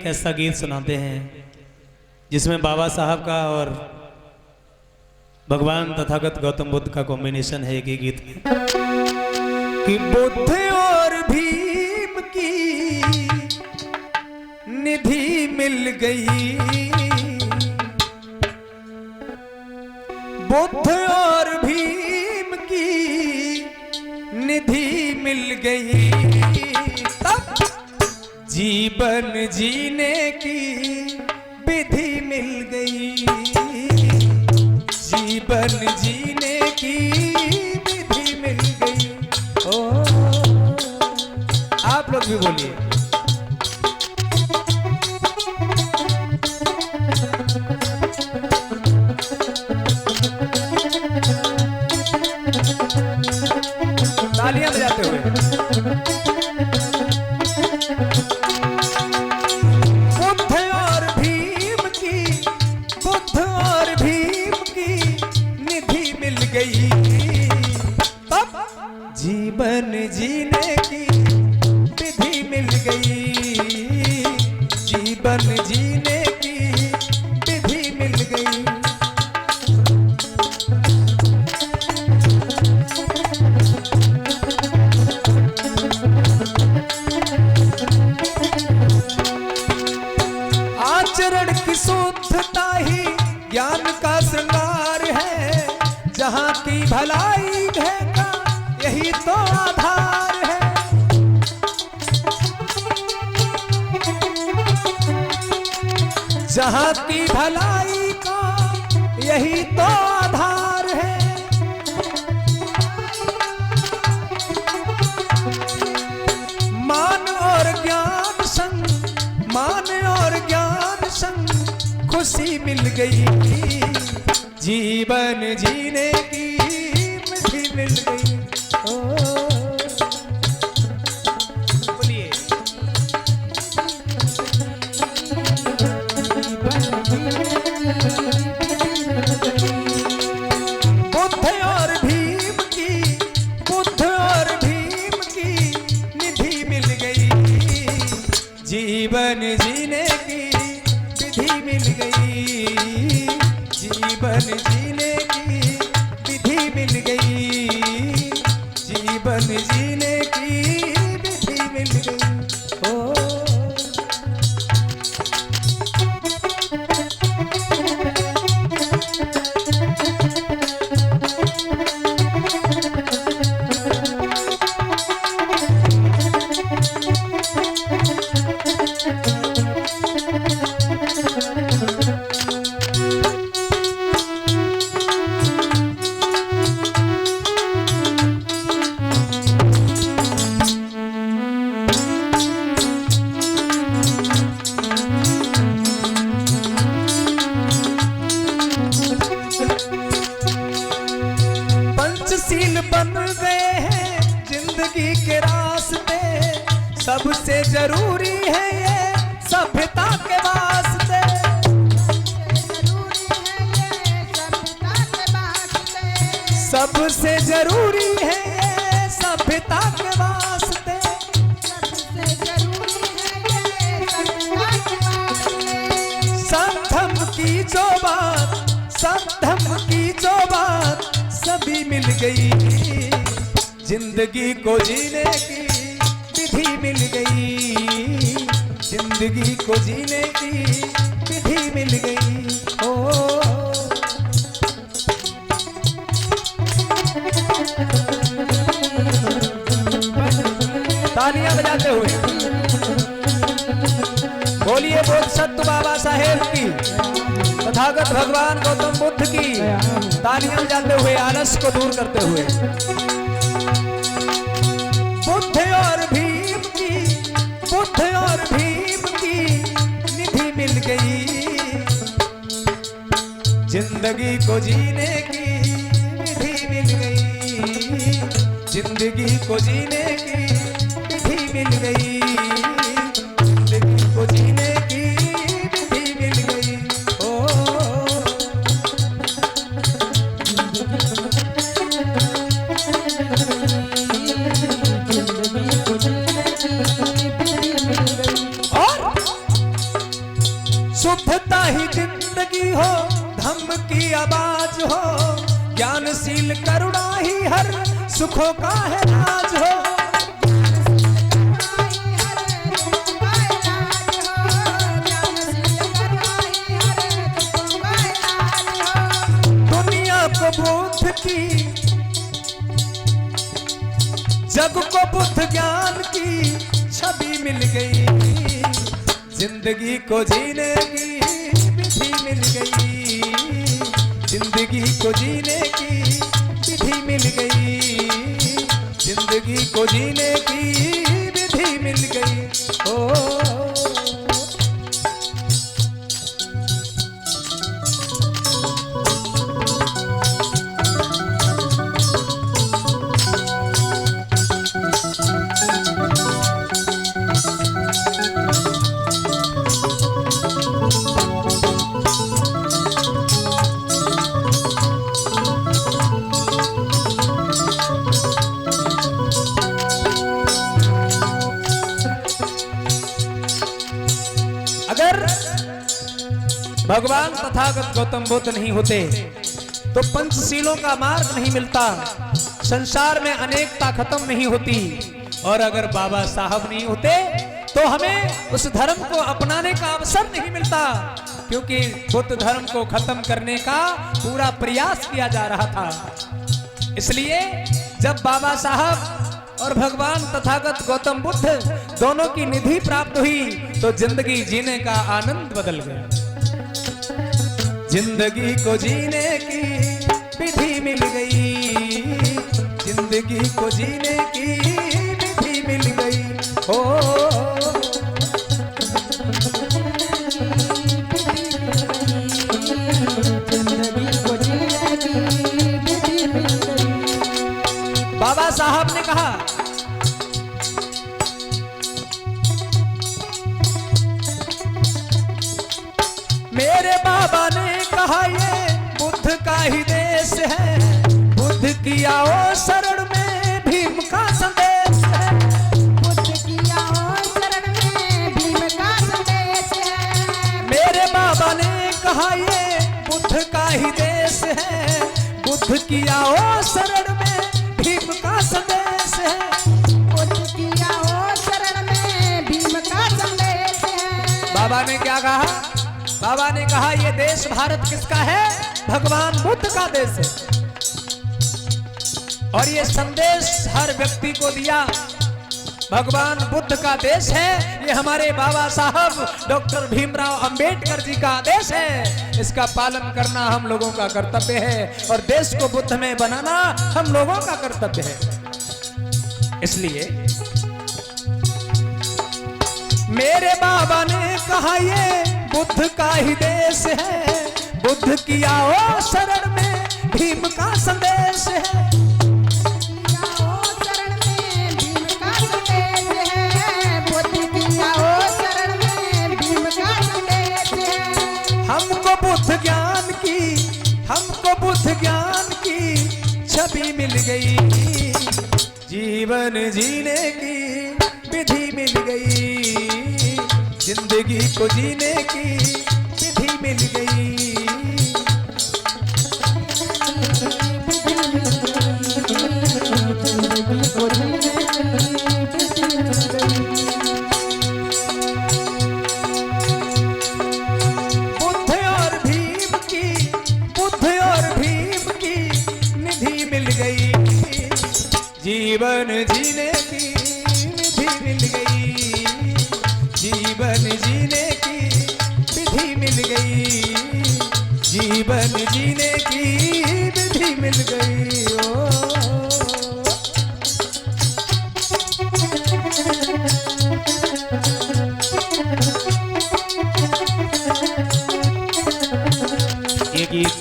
एक ऐसा गीत सुनाते हैं जिसमें बाबा साहब का और भगवान तथागत गौतम बुद्ध का कॉम्बिनेशन है एक ही गीत में कि बुद्ध और भीम की निधि मिल गई, बुद्ध और भीम की निधि मिल गई, तब जीवन जीने की विधि मिल गई, जीवन जीने की विधि मिल गई। ओ आप लोग भी बोलिए। तालियां बजाते हुए बुद्ध और भीम की निधि मिल गई, तब जीवन जीने की विधि मिल गई, जीवन जीने की विधि मिल गई। आचरण की शुद्धता ही ज्ञान का श्रृंगार है, जहाँ की भलाई है का यही तो आधार है, जहाँ की भलाई का यही तो आधार है। मान और ज्ञान संग, मान और ज्ञान संग खुशी मिल गई, जीवन जीने की विधि मिल गई। बोलिए। बुद्ध और भीम की निधि मिल गई, जीवन जीने की विधि मिल गई, जीवन जीने की विधि मिल गई, जीवन जीने की विधि मिल गई। ओ पंचशील बन गए हैं जिंदगी के रास्ते, सबसे जरूरी है ये सभ्यता के वास्ते, सबसे जरूरी है ये सभ्यता के वास्ते, संधम की जो बात, संधम की जो बात सभी मिल गई, जिंदगी को जीने की विधि मिल गई, जिंदगी को जीने की विधि मिल गई। ओ तालियां बजाते हुए बोलिए बोल सत्य बाबा साहेब की, तथागत भगवान गौतम बुद्ध की। तालियां बजाते हुए आलस को दूर करते हुए बुद्ध और भीम की निधि मिल गई, जिंदगी को जीने की विधि मिल गई, जिंदगी को जीने की विधि मिल गई, जिंदगी को जीने की विधि मिल गई। ओ राज हो, ज्ञानशील करुणा ही हर सुखों का है राज हो। दुनिया को बुद्ध की, जग को बुद्ध ज्ञान की छवि मिल गई, जिंदगी को जीने की विधि मिल गई, जिंदगी को जीने की विधि मिल गई, जिंदगी को जीने की विधि मिल गई। ओ अगर भगवान तथागत गौतम बुद्ध नहीं होते तो पंचशीलों का मार्ग नहीं मिलता, संसार में अनेकता खत्म नहीं होती, और अगर बाबा साहब नहीं होते तो हमें उस धर्म को अपनाने का अवसर नहीं मिलता, क्योंकि बुद्ध धर्म को खत्म करने का पूरा प्रयास किया जा रहा था। इसलिए जब बाबा साहब और भगवान तथागत गौतम बुद्ध दोनों की निधि प्राप्त हुई तो जिंदगी जीने का आनंद बदल गया, जिंदगी को जीने की विधि मिल गई, जिंदगी को जीने की विधि मिल गई। ओ बाबा साहब ने कहा, मेरे बाबा ने कहा ये बुद्ध का ही देश है, बुद्ध की आओ शरण में भीम का संदेश है, बुद्ध की आओ शरण में भीम का संदेश है। मेरे बाबा ने कहा ये बुद्ध का ही देश है, बुद्ध की आओ शरण में भीम का संदेश है, बुद्ध की आओ शरण में भीम का संदेश है। बाबा ने क्या कहा? बाबा ने कहा ये देश भारत किसका है? भगवान बुद्ध का देश है, और ये संदेश हर व्यक्ति को दिया, भगवान बुद्ध का देश है, ये हमारे बाबा साहब डॉक्टर भीमराव अंबेडकर जी का देश है, इसका पालन करना हम लोगों का कर्तव्य है, और देश को बुद्ध में बनाना हम लोगों का कर्तव्य है। इसलिए मेरे बाबा ने कहा ये बुद्ध का ही देश है, बुद्ध की आओ शरण में भीम का संदेश है, आओ शरण में भीम का संदेश है, बुद्ध की आओ शरण में भीम का संदेश है। हमको बुद्ध ज्ञान की छवि मिल गई, जीवन जीने की विधि मिल गई, जिंदगी को जीने की विधि मिल गई। जीवन जीने की विधि मिल गई, जीवन जीने की विधि मिल गई, जीवन जीने की विधि मिल गई। ओ ये गीत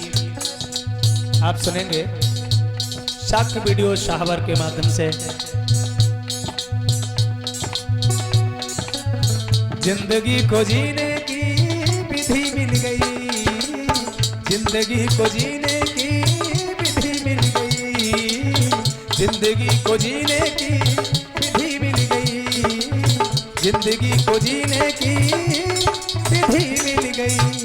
आप सुनेंगे साक्ष्य वीडियो शाहवर के माध्यम से। जिंदगी को जीने की विधि मिल गई, जिंदगी को जीने की विधि मिल गई, जिंदगी को जीने की विधि मिल गई, जिंदगी को जीने की विधि मिल गई।